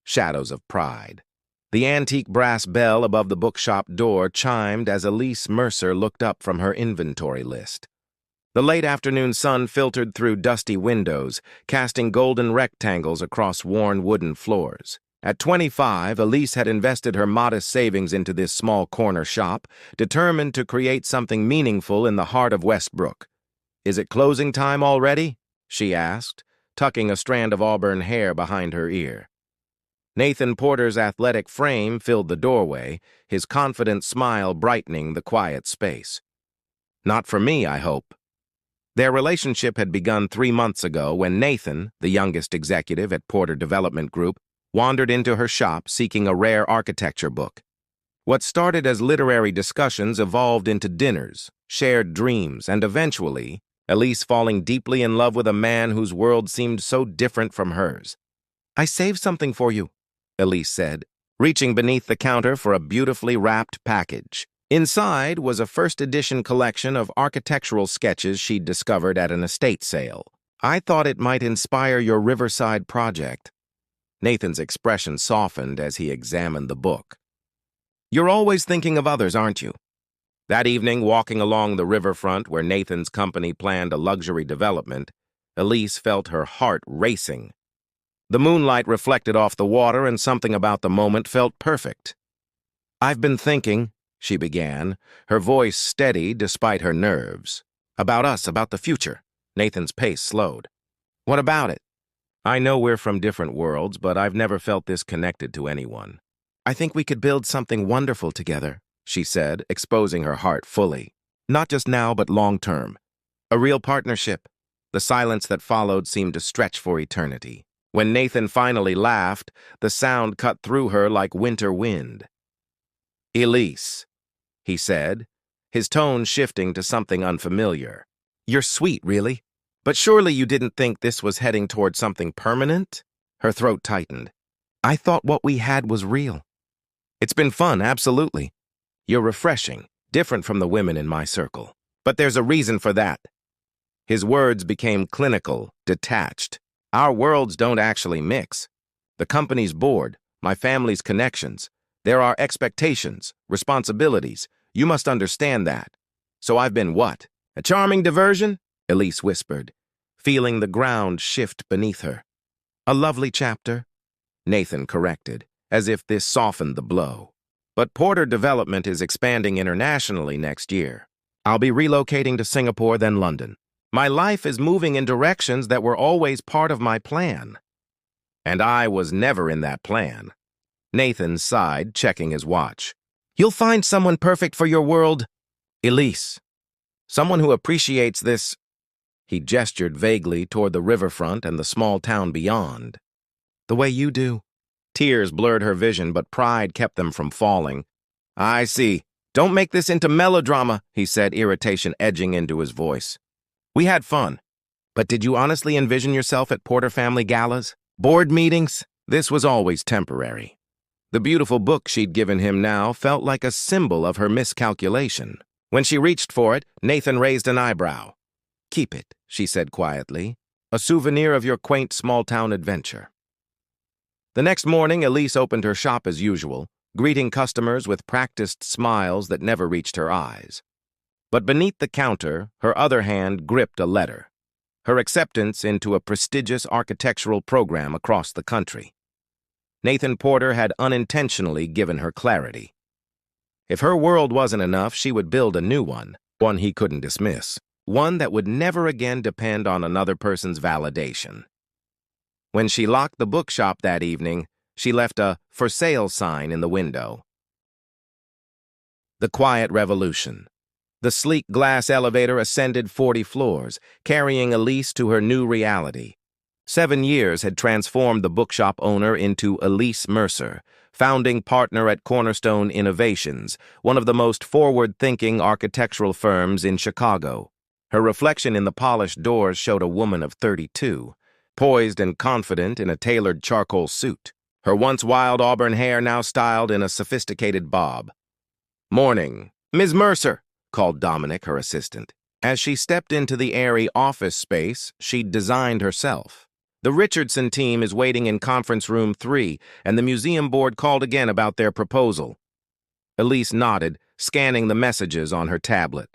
shadows of pride. The antique brass bell above the bookshop door chimed as Elise Mercer looked up from her inventory list. The late afternoon sun filtered through dusty windows, casting golden rectangles across worn wooden floors. At 25, Elise had invested her modest savings into this small corner shop, determined to create something meaningful in the heart of Westbrook. "Is it closing time already?" she asked, tucking a strand of auburn hair behind her ear. Nathan Porter's athletic frame filled the doorway, his confident smile brightening the quiet space. "Not for me, I hope." Their relationship had begun 3 months ago when Nathan, the youngest executive at Porter Development Group, wandered into her shop seeking a rare architecture book. What started as literary discussions evolved into dinners, shared dreams, and eventually, Elise falling deeply in love with a man whose world seemed so different from hers. "I saved something for you," Elise said, reaching beneath the counter for a beautifully wrapped package. Inside was a first-edition collection of architectural sketches she'd discovered at an estate sale. "I thought it might inspire your Riverside project." Nathan's expression softened as he examined the book. "You're always thinking of others, aren't you?" That evening, walking along the riverfront where Nathan's company planned a luxury development, Elise felt her heart racing. The moonlight reflected off the water, and something about the moment felt perfect. "I've been thinking," she began, her voice steady despite her nerves. "About us, about the future." Nathan's pace slowed. "What about it?" "I know we're from different worlds, but I've never felt this connected to anyone." "I think we could build something wonderful together," she said, exposing her heart fully. "Not just now, but long-term. A real partnership." The silence that followed seemed to stretch for eternity. When Nathan finally laughed, the sound cut through her like winter wind. "Elise," he said, his tone shifting to something unfamiliar. "You're sweet, really. But surely you didn't think this was heading toward something permanent?" Her throat tightened. "I thought what we had was real." "It's been fun, absolutely. You're refreshing, different from the women in my circle. But there's a reason for that." His words became clinical, detached. "Our worlds don't actually mix. The company's board, my family's connections. There are expectations, responsibilities. You must understand that. So I've been what? A charming diversion?" Elise whispered, feeling the ground shift beneath her. "A lovely chapter," Nathan corrected, as if this softened the blow. "But Porter Development is expanding internationally next year. I'll be relocating to Singapore, then London. My life is moving in directions that were always part of my plan." "And I was never in that plan." Nathan sighed, checking his watch. "You'll find someone perfect for your world, Elise. Someone who appreciates this." He gestured vaguely toward the riverfront and the small town beyond. "The way you do." Tears blurred her vision, but pride kept them from falling. "I see. Don't make this into melodrama," he said, irritation edging into his voice. "We had fun. But did you honestly envision yourself at Porter family galas? Board meetings? This was always temporary." The beautiful book she'd given him now felt like a symbol of her miscalculation. When she reached for it, Nathan raised an eyebrow. "Keep it," she said quietly, "a souvenir of your quaint small-town adventure." The next morning, Elise opened her shop as usual, greeting customers with practiced smiles that never reached her eyes. But beneath the counter, her other hand gripped a letter, her acceptance into a prestigious architectural program across the country. Nathan Porter had unintentionally given her clarity. If her world wasn't enough, she would build a new one he couldn't dismiss, one that would never again depend on another person's validation. When she locked the bookshop that evening, she left a "for sale" sign in the window. The quiet revolution. The sleek glass elevator ascended 40 floors, carrying Elise to her new reality. 7 years had transformed the bookshop owner into Elise Mercer, founding partner at Cornerstone Innovations, one of the most forward-thinking architectural firms in Chicago. Her reflection in the polished doors showed a woman of 32, poised and confident in a tailored charcoal suit, her once wild auburn hair now styled in a sophisticated bob. "Morning, Ms. Mercer," called Dominic, her assistant. As she stepped into the airy office space she'd designed herself, The Richardson team is waiting in conference room 3, and the museum board called again about their proposal. Elise nodded, scanning the messages on her tablet.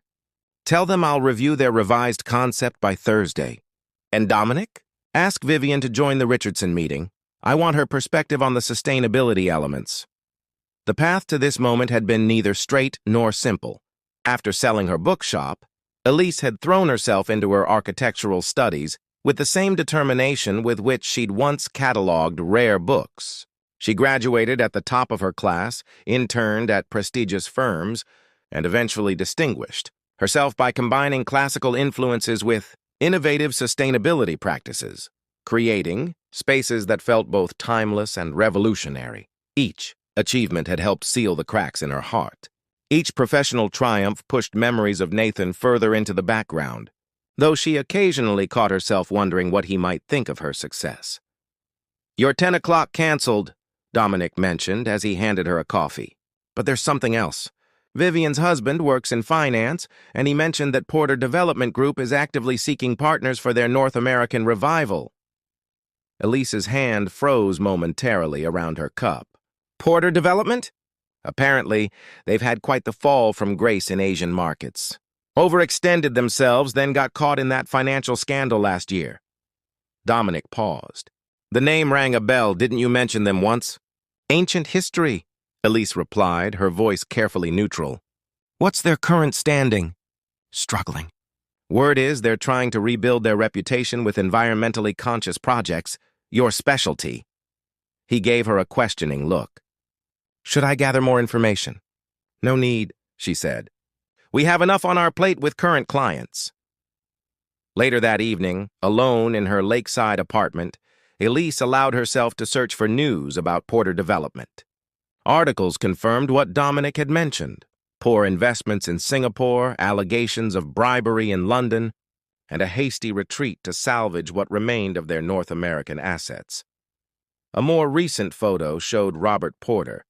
Tell them I'll review their revised concept by Thursday. And Dominic? Ask Vivian to join the Richardson meeting. I want her perspective on the sustainability elements. The path to this moment had been neither straight nor simple. After selling her bookshop, Elise had thrown herself into her architectural studies with the same determination with which she'd once cataloged rare books. She graduated at the top of her class, interned at prestigious firms, and eventually distinguished herself by combining classical influences with innovative sustainability practices, creating spaces that felt both timeless and revolutionary. Each achievement had helped seal the cracks in her heart. Each professional triumph pushed memories of Nathan further into the background, though she occasionally caught herself wondering what he might think of her success. "Your 10 o'clock canceled," Dominic mentioned as he handed her a coffee. "But there's something else. Vivian's husband works in finance, and he mentioned that Porter Development Group is actively seeking partners for their North American revival." Elise's hand froze momentarily around her cup. "Porter Development?" Apparently, they've had quite the fall from grace in Asian markets. Overextended themselves, then got caught in that financial scandal last year. Dominic paused. "The name rang a bell. Didn't you mention them once?" "Ancient history," Elise replied, her voice carefully neutral. "What's their current standing?" "Struggling. Word is they're trying to rebuild their reputation with environmentally conscious projects, your specialty." He gave her a questioning look. "Should I gather more information?" "No need," she said. "We have enough on our plate with current clients." Later that evening, alone in her lakeside apartment, Elise allowed herself to search for news about Porter Development. Articles confirmed what Dominic had mentioned: poor investments in Singapore, allegations of bribery in London, and a hasty retreat to salvage what remained of their North American assets. A more recent photo showed Robert Porter,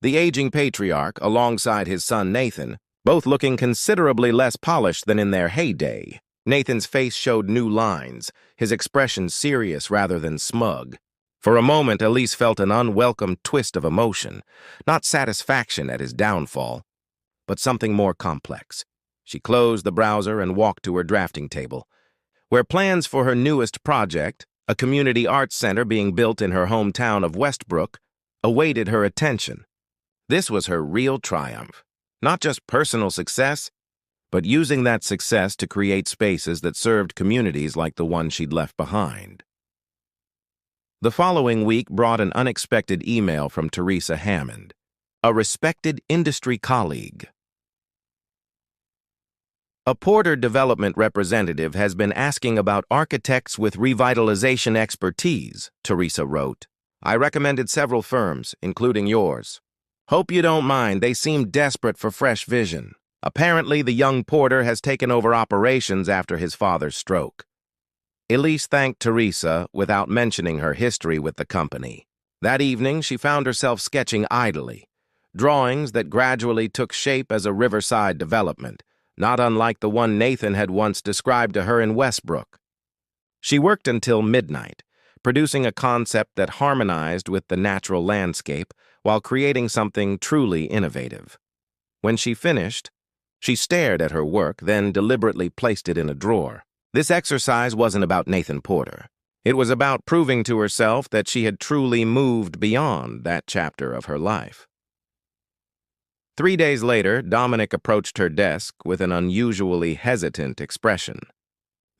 the aging patriarch, alongside his son Nathan, both looking considerably less polished than in their heyday. Nathan's face showed new lines, his expression serious rather than smug. For a moment, Elise felt an unwelcome twist of emotion, not satisfaction at his downfall, but something more complex. She closed the browser and walked to her drafting table, where plans for her newest project, a community arts center being built in her hometown of Westbrook, awaited her attention. This was her real triumph, not just personal success, but using that success to create spaces that served communities like the one she'd left behind. The following week brought an unexpected email from Teresa Hammond, a respected industry colleague. "A Porter Development representative has been asking about architects with revitalization expertise," Teresa wrote. "I recommended several firms, including yours. Hope you don't mind, they seem desperate for fresh vision. Apparently, the young Porter has taken over operations after his father's stroke." Elise thanked Teresa without mentioning her history with the company. That evening, she found herself sketching idly, drawings that gradually took shape as a riverside development, not unlike the one Nathan had once described to her in Westbrook. She worked until midnight, producing a concept that harmonized with the natural landscape while creating something truly innovative. When she finished, she stared at her work, then deliberately placed it in a drawer. This exercise wasn't about Nathan Porter. It was about proving to herself that she had truly moved beyond that chapter of her life. 3 days later, Dominic approached her desk with an unusually hesitant expression.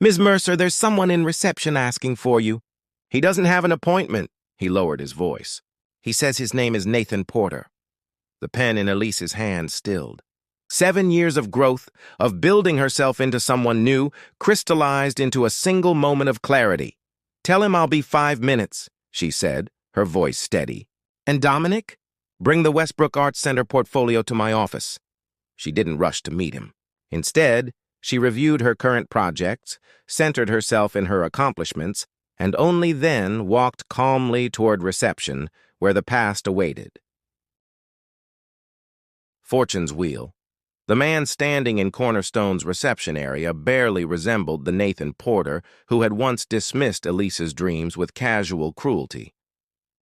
"Ms. Mercer, there's someone in reception asking for you." "He doesn't have an appointment," he lowered his voice. "He says his name is Nathan Porter." The pen in Elise's hand stilled. 7 years of growth, of building herself into someone new, crystallized into a single moment of clarity. "Tell him I'll be 5 minutes," she said, her voice steady. "And Dominic? Bring the Westbrook Arts Center portfolio to my office." She didn't rush to meet him. Instead, she reviewed her current projects, centered herself in her accomplishments, and only then walked calmly toward reception, where the past awaited. Fortune's Wheel. The man standing in Cornerstone's reception area barely resembled the Nathan Porter who had once dismissed Elise's dreams with casual cruelty.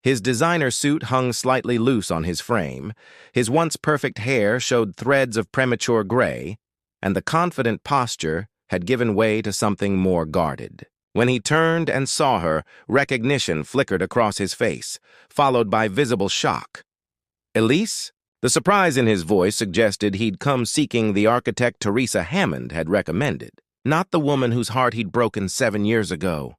His designer suit hung slightly loose on his frame, his once perfect hair showed threads of premature gray, and the confident posture had given way to something more guarded. When he turned and saw her, recognition flickered across his face, followed by visible shock. "Elise?" The surprise in his voice suggested he'd come seeking the architect Teresa Hammond had recommended, not the woman whose heart he'd broken 7 years ago.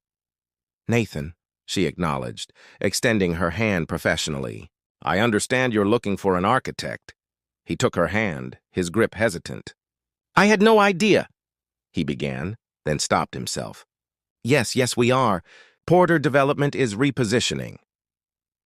"Nathan," she acknowledged, extending her hand professionally. "I understand you're looking for an architect." He took her hand, his grip hesitant. "I had no idea," he began, then stopped himself. Yes, we are. Porter Development is repositioning."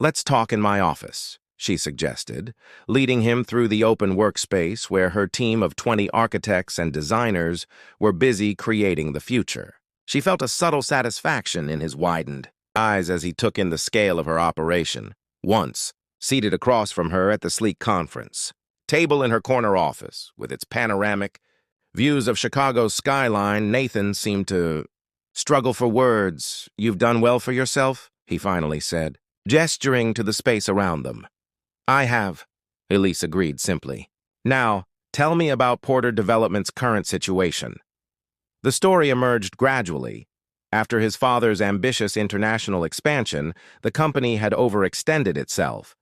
"Let's talk in my office," she suggested, leading him through the open workspace where her team of 20 architects and designers were busy creating the future. She felt a subtle satisfaction in his widened eyes as he took in the scale of her operation. Once, seated across from her at the sleek conference table in her corner office, with its panoramic views of Chicago's skyline, Nathan seemed to struggle for words. "You've done well for yourself," he finally said, gesturing to the space around them. "I have," Elise agreed simply. "Now, tell me about Porter Development's current situation." The story emerged gradually. After his father's ambitious international expansion, the company had overextended itself.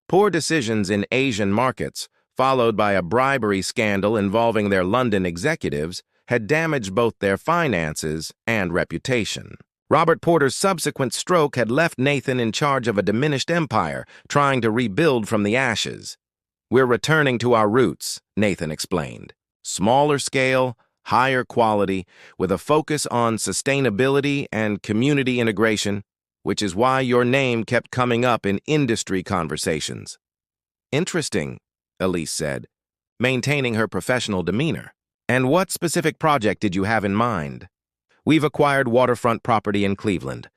Poor decisions in Asian markets, followed by a bribery scandal involving their London executives, had damaged both their finances and reputation. Robert Porter's subsequent stroke had left Nathan in charge of a diminished empire, trying to rebuild from the ashes. "We're returning to our roots," Nathan explained. "Smaller scale, higher quality, with a focus on sustainability and community integration, which is why your name kept coming up in industry conversations." "Interesting," Elise said, maintaining her professional demeanor. "And what specific project did you have in mind?" "We've acquired waterfront property in Cleveland.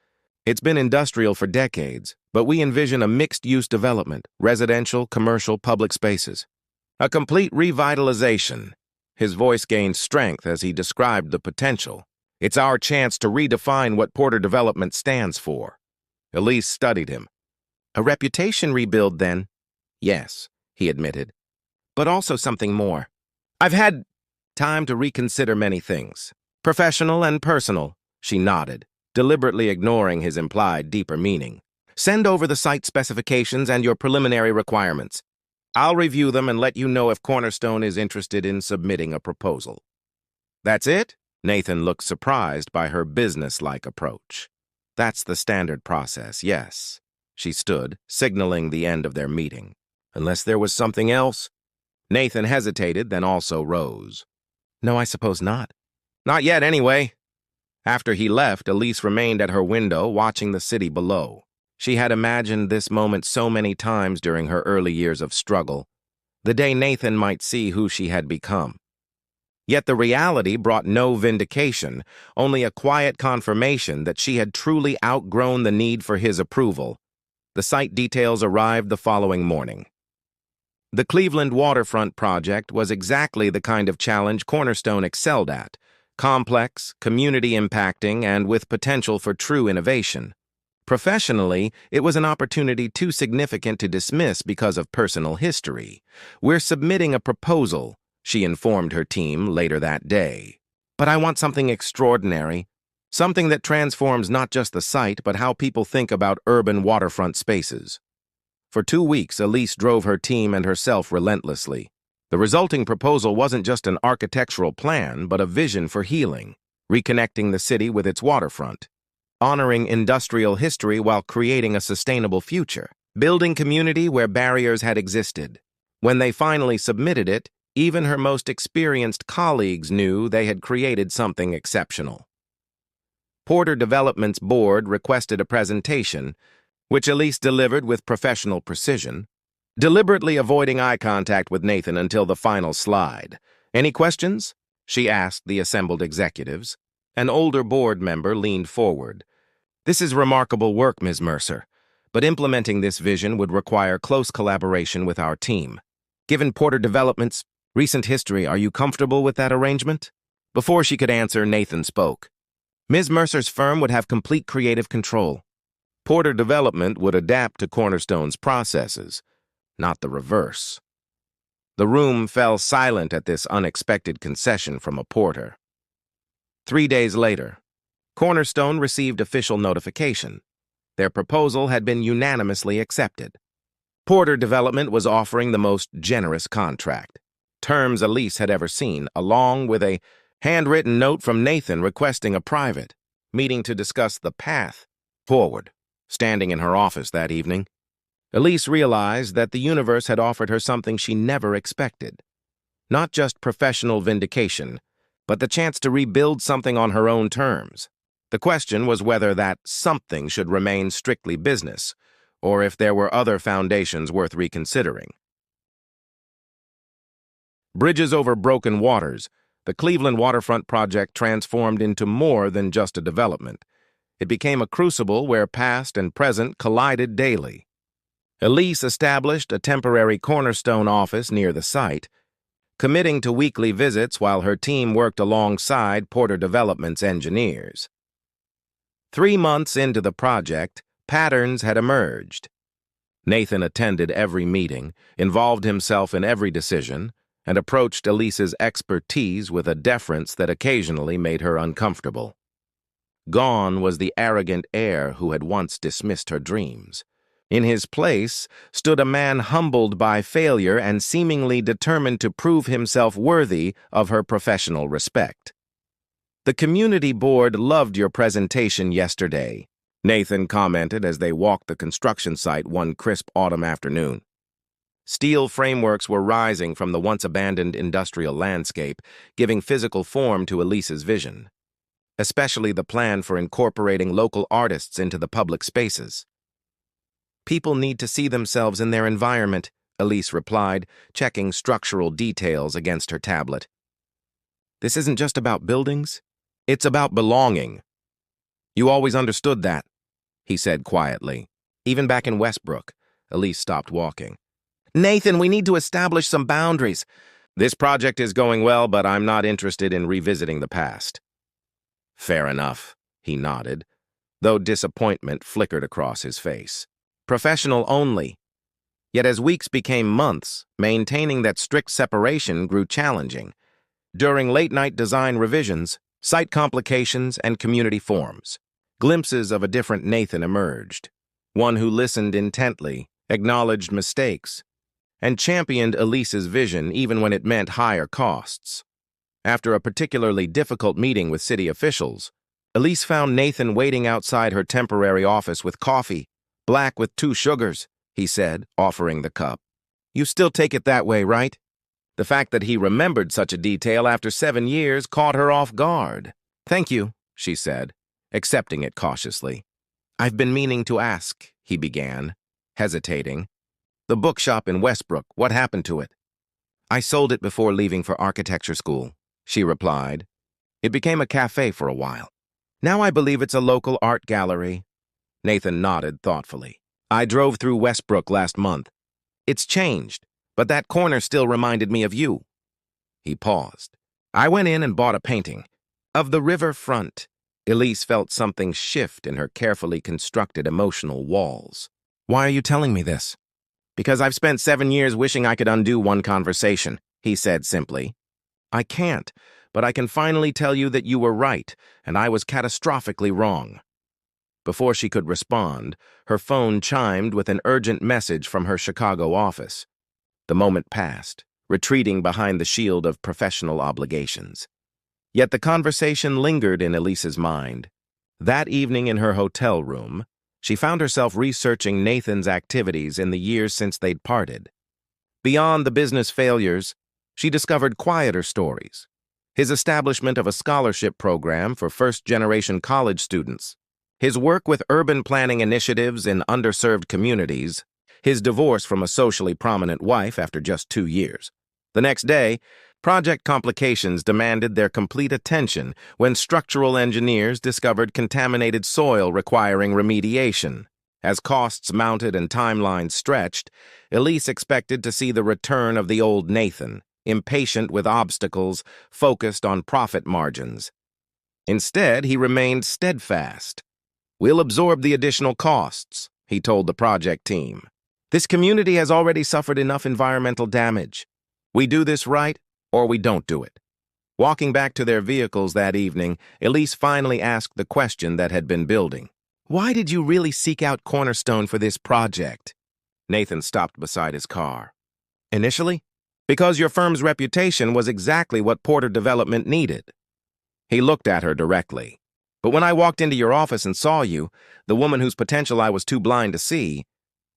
It's been industrial for decades, but we envision a mixed-use development, residential, commercial, public spaces. A complete revitalization." His voice gained strength as he described the potential. "It's our chance to redefine what Porter Development stands for." Elise studied him. "A reputation rebuild, then?" "Yes," he admitted, "but also something more. I've had time to reconsider many things. Professional and personal," she nodded, deliberately ignoring his implied deeper meaning. "Send over the site specifications and your preliminary requirements. I'll review them and let you know if Cornerstone is interested in submitting a proposal." "That's it?" Nathan looked surprised by her business-like approach. "That's the standard process, yes." She stood, signaling the end of their meeting. "Unless there was something else?" Nathan hesitated, then also rose. "No, I suppose not." "Not yet, anyway." After he left, Elise remained at her window, watching the city below. She had imagined this moment so many times during her early years of struggle, the day Nathan might see who she had become. Yet the reality brought no vindication, only a quiet confirmation that she had truly outgrown the need for his approval. The site details arrived the following morning. The Cleveland waterfront project was exactly the kind of challenge Cornerstone excelled at: complex, community-impacting, and with potential for true innovation. Professionally, it was an opportunity too significant to dismiss because of personal history. "We're submitting a proposal," she informed her team later that day. "But I want something extraordinary, something that transforms not just the site, but how people think about urban waterfront spaces." For 2 weeks, Elise drove her team and herself relentlessly. The resulting proposal wasn't just an architectural plan, but a vision for healing, reconnecting the city with its waterfront, honoring industrial history while creating a sustainable future, building community where barriers had existed. When they finally submitted it, even her most experienced colleagues knew they had created something exceptional. Porter Development's board requested a presentation, which Elise delivered with professional precision, deliberately avoiding eye contact with Nathan until the final slide. "Any questions?" she asked the assembled executives. An older board member leaned forward. "This is remarkable work, Ms. Mercer, but implementing this vision would require close collaboration with our team. Given Porter Development's Recent history, are you comfortable with that arrangement? Before she could answer, Nathan spoke. Ms. Mercer's firm would have complete creative control. Porter Development would adapt to Cornerstone's processes, not the reverse. The room fell silent at this unexpected concession from a porter. 3 days later, Cornerstone received official notification. Their proposal had been unanimously accepted. Porter Development was offering the most generous contract, terms Elise had ever seen, along with a handwritten note from Nathan requesting a private meeting to discuss the path forward. Standing in her office that evening, Elise realized that the universe had offered her something she never expected. Not just professional vindication, but the chance to rebuild something on her own terms. The question was whether that something should remain strictly business, or if there were other foundations worth reconsidering. Bridges over broken waters, the Cleveland waterfront project transformed into more than just a development. It became a crucible where past and present collided daily. Elise established a temporary Cornerstone office near the site, committing to weekly visits while her team worked alongside Porter Development's engineers. 3 months into the project, patterns had emerged. Nathan attended every meeting, involved himself in every decision, and approached Elise's expertise with a deference that occasionally made her uncomfortable. Gone was the arrogant heir who had once dismissed her dreams. In his place stood a man humbled by failure and seemingly determined to prove himself worthy of her professional respect. The community board loved your presentation yesterday, Nathan commented as they walked the construction site one crisp autumn afternoon. Steel frameworks were rising from the once-abandoned industrial landscape, giving physical form to Elise's vision, especially the plan for incorporating local artists into the public spaces. People need to see themselves in their environment, Elise replied, checking structural details against her tablet. This isn't just about buildings, it's about belonging. You always understood that, he said quietly. Even back in Westbrook, Elise stopped walking. Nathan, we need to establish some boundaries. This project is going well, but I'm not interested in revisiting the past. Fair enough, he nodded, though disappointment flickered across his face. Professional only. Yet as weeks became months, maintaining that strict separation grew challenging. During late-night design revisions, site complications, and community forums, glimpses of a different Nathan emerged. One who listened intently, acknowledged mistakes, and championed Elise's vision even when it meant higher costs. After a particularly difficult meeting with city officials, Elise found Nathan waiting outside her temporary office with coffee. Black with 2 sugars, he said, offering the cup. You still take it that way, right? The fact that he remembered such a detail after 7 years caught her off guard. Thank you, she said, accepting it cautiously. I've been meaning to ask, he began, hesitating. The bookshop in Westbrook, what happened to it? I sold it before leaving for architecture school, she replied. It became a cafe for a while. Now I believe it's a local art gallery. Nathan nodded thoughtfully. I drove through Westbrook last month. It's changed, but that corner still reminded me of you. He paused. I went in and bought a painting of the river front. Elise felt something shift in her carefully constructed emotional walls. Why are you telling me this? Because I've spent 7 years wishing I could undo one conversation, he said simply. I can't, but I can finally tell you that you were right, and I was catastrophically wrong. Before she could respond, her phone chimed with an urgent message from her Chicago office. The moment passed, retreating behind the shield of professional obligations. Yet the conversation lingered in Elise's mind. That evening in her hotel room, she found herself researching Nathan's activities in the years since they'd parted. Beyond the business failures, she discovered quieter stories. His establishment of a scholarship program for first-generation college students, his work with urban planning initiatives in underserved communities, his divorce from a socially prominent wife after just 2 years. The next day, project complications demanded their complete attention when structural engineers discovered contaminated soil requiring remediation. As costs mounted and timelines stretched, Elise expected to see the return of the old Nathan, impatient with obstacles, focused on profit margins. Instead, he remained steadfast. "We'll absorb the additional costs," he told the project team. "This community has already suffered enough environmental damage. We do this right, or we don't do it." Walking back to their vehicles that evening, Elise finally asked the question that had been building. "Why did you really seek out Cornerstone for this project?" Nathan stopped beside his car. "Initially, because your firm's reputation was exactly what Porter Development needed." He looked at her directly. "But when I walked into your office and saw you, the woman whose potential I was too blind to see,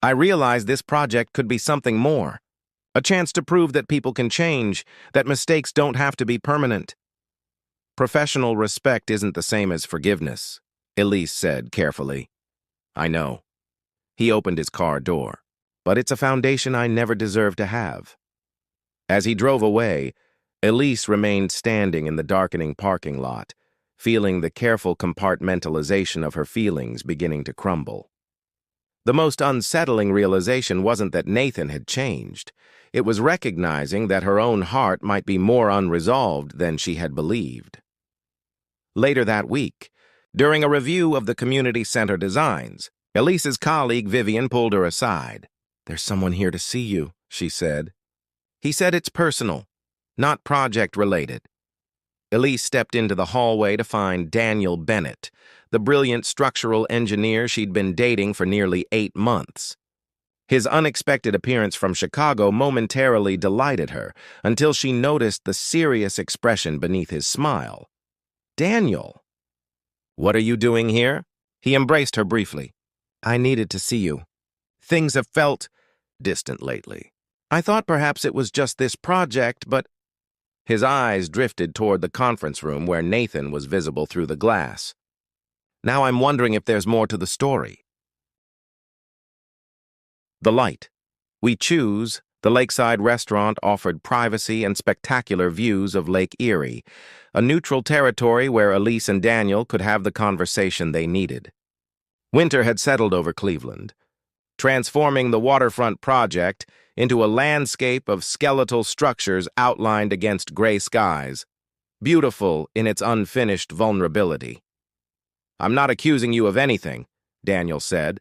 I realized this project could be something more. A chance to prove that people can change, that mistakes don't have to be permanent." "Professional respect isn't the same as forgiveness," Elise said carefully. "I know." He opened his car door. "But it's a foundation I never deserved to have." As he drove away, Elise remained standing in the darkening parking lot, feeling the careful compartmentalization of her feelings beginning to crumble. The most unsettling realization wasn't that Nathan had changed. It was recognizing that her own heart might be more unresolved than she had believed. Later that week, during a review of the community center designs, Elise's colleague Vivian pulled her aside. "There's someone here to see you," she said. He said it's personal, not project-related. Elise stepped into the hallway to find Daniel Bennett, the brilliant structural engineer she'd been dating for nearly 8 months. His unexpected appearance from Chicago momentarily delighted her until she noticed the serious expression beneath his smile. "Daniel, what are you doing here?" He embraced her briefly. "I needed to see you. Things have felt distant lately. I thought perhaps it was just this project, but—" His eyes drifted toward the conference room where Nathan was visible through the glass. "Now I'm wondering if there's more to the story." The Light. We Choose, the lakeside restaurant offered privacy and spectacular views of Lake Erie, a neutral territory where Elise and Daniel could have the conversation they needed. Winter had settled over Cleveland, transforming the waterfront project into a landscape of skeletal structures outlined against gray skies, beautiful in its unfinished vulnerability. "I'm not accusing you of anything," Daniel said,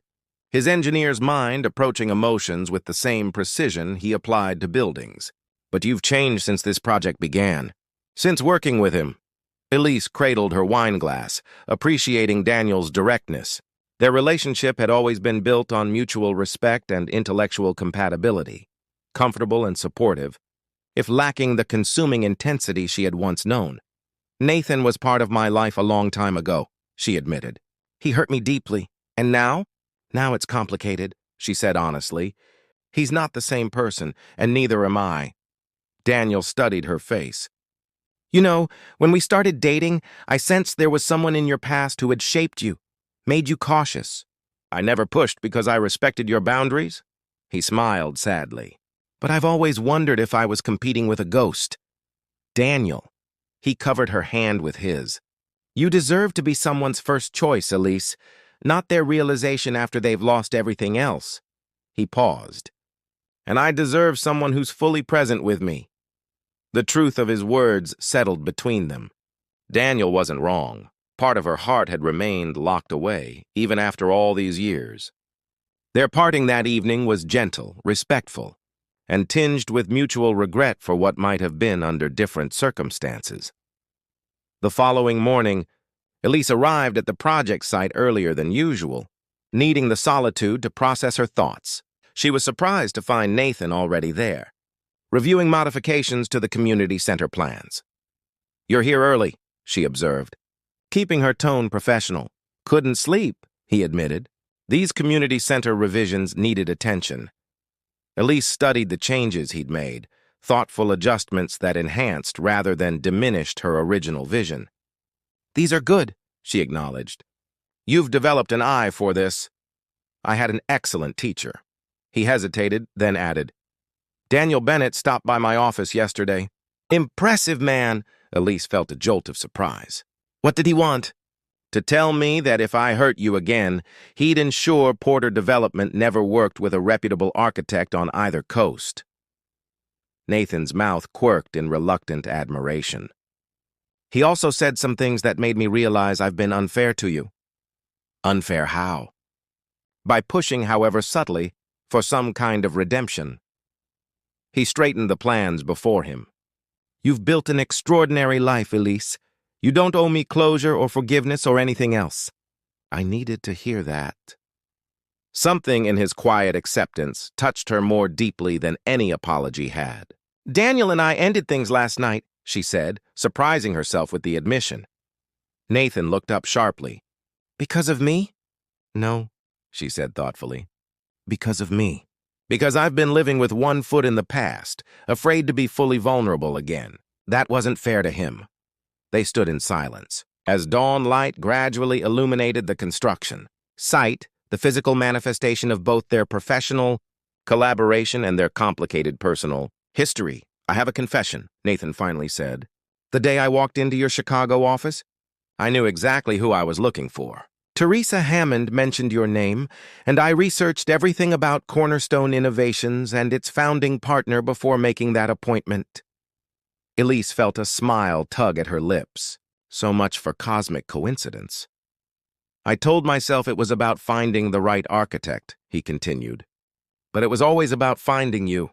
his engineer's mind approaching emotions with the same precision he applied to buildings. "But you've changed since this project began. Since working with him." Elise cradled her wine glass, appreciating Daniel's directness. Their relationship had always been built on mutual respect and intellectual compatibility, comfortable and supportive, if lacking the consuming intensity she had once known. "Nathan was part of my life a long time ago," she admitted. "He hurt me deeply, and now it's complicated," she said honestly. "He's not the same person, and neither am I." Daniel studied her face. "You know, when we started dating, I sensed there was someone in your past who had shaped you, made you cautious." "I never pushed because I respected your boundaries?" He smiled sadly. "But I've always wondered if I was competing with a ghost." "Daniel." He covered her hand with his. "You deserve to be someone's first choice, Elise, not their realization after they've lost everything else." He paused. "And I deserve someone who's fully present with me." The truth of his words settled between them. Daniel wasn't wrong. Part of her heart had remained locked away, even after all these years. Their parting that evening was gentle, respectful, and tinged with mutual regret for what might have been under different circumstances. The following morning, Elise arrived at the project site earlier than usual, needing the solitude to process her thoughts. She was surprised to find Nathan already there, reviewing modifications to the community center plans. "You're here early," she observed, keeping her tone professional. "Couldn't sleep," he admitted. These community center revisions needed attention. Elise studied the changes he'd made, thoughtful adjustments that enhanced rather than diminished her original vision. "These are good," she acknowledged. "You've developed an eye for this." "I had an excellent teacher." He hesitated, then added, "Daniel Bennett stopped by my office yesterday." "Impressive man," Elise felt a jolt of surprise. "What did he want?" "To tell me that if I hurt you again, he'd ensure Porter Development never worked with a reputable architect on either coast." Nathan's mouth quirked in reluctant admiration. He also said some things that made me realize I've been unfair to you. Unfair how? By pushing, however subtly, for some kind of redemption. He straightened the plans before him. You've built an extraordinary life, Elise. You don't owe me closure or forgiveness or anything else. I needed to hear that. Something in his quiet acceptance touched her more deeply than any apology had. Daniel and I ended things last night, she said, surprising herself with the admission. Nathan looked up sharply. Because of me? No, she said thoughtfully. Because of me. Because I've been living with one foot in the past, afraid to be fully vulnerable again. That wasn't fair to him. They stood in silence, as dawn light gradually illuminated the construction. Sight, the physical manifestation of both their professional collaboration and their complicated personal history. I have a confession, Nathan finally said. The day I walked into your Chicago office, I knew exactly who I was looking for. Teresa Hammond mentioned your name, and I researched everything about Cornerstone Innovations and its founding partner before making that appointment. Elise felt a smile tug at her lips. So much for cosmic coincidence. I told myself it was about finding the right architect, he continued. But it was always about finding you.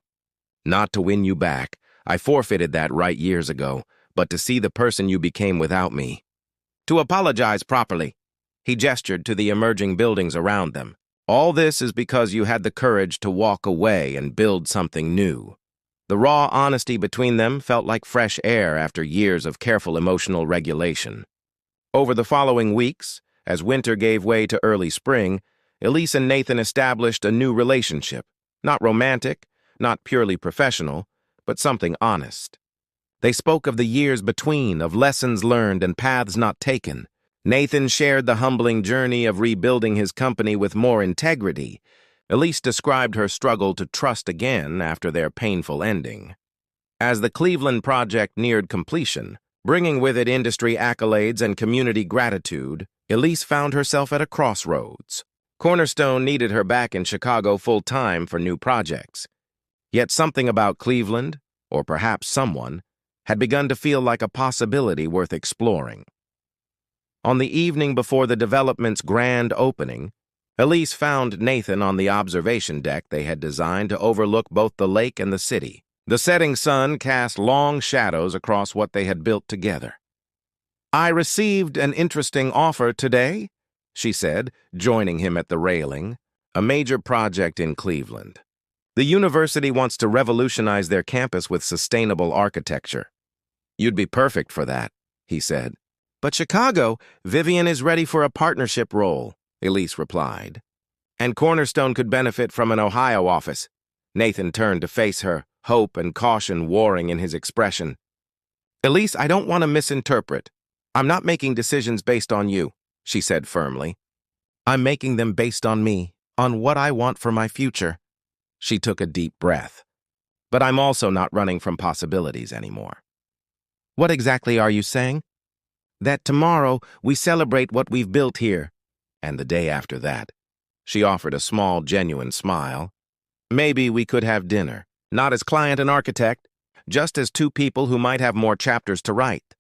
Not to win you back. I forfeited that right years ago, but to see the person you became without me. To apologize properly. He gestured to the emerging buildings around them. All this is because you had the courage to walk away and build something new. The raw honesty between them felt like fresh air after years of careful emotional regulation. Over the following weeks, as winter gave way to early spring, Elise and Nathan established a new relationship. Not romantic, not purely professional, but something honest. They spoke of the years between, of lessons learned and paths not taken. Nathan shared the humbling journey of rebuilding his company with more integrity. Elise described her struggle to trust again after their painful ending. As the Cleveland project neared completion, bringing with it industry accolades and community gratitude, Elise found herself at a crossroads. Cornerstone needed her back in Chicago full-time for new projects. Yet something about Cleveland, or perhaps someone, had begun to feel like a possibility worth exploring. On the evening before the development's grand opening, Elise found Nathan on the observation deck they had designed to overlook both the lake and the city. The setting sun cast long shadows across what they had built together. I received an interesting offer today, she said, joining him at the railing. A major project in Cleveland. The university wants to revolutionize their campus with sustainable architecture. You'd be perfect for that, he said. But Chicago, Vivian is ready for a partnership role, Elise replied. And Cornerstone could benefit from an Ohio office. Nathan turned to face her, hope and caution warring in his expression. Elise, I don't want to misinterpret. I'm not making decisions based on you, she said firmly. I'm making them based on me, on what I want for my future. She took a deep breath. But I'm also not running from possibilities anymore. What exactly are you saying? That tomorrow we celebrate what we've built here. And the day after that. She offered a small, genuine smile. Maybe we could have dinner, not as client and architect, just as two people who might have more chapters to write.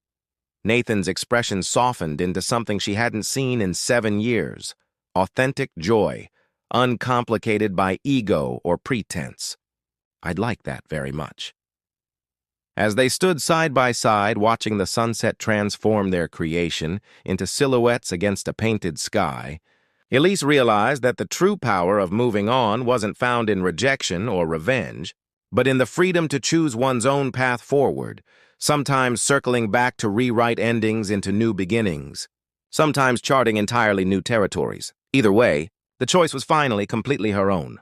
Nathan's expression softened into something she hadn't seen in 7 years. Authentic joy, uncomplicated by ego or pretense. I'd like that very much. As they stood side by side watching the sunset transform their creation into silhouettes against a painted sky, Elise realized that the true power of moving on wasn't found in rejection or revenge, but in the freedom to choose one's own path forward, sometimes circling back to rewrite endings into new beginnings, sometimes charting entirely new territories. Either way, the choice was finally completely her own.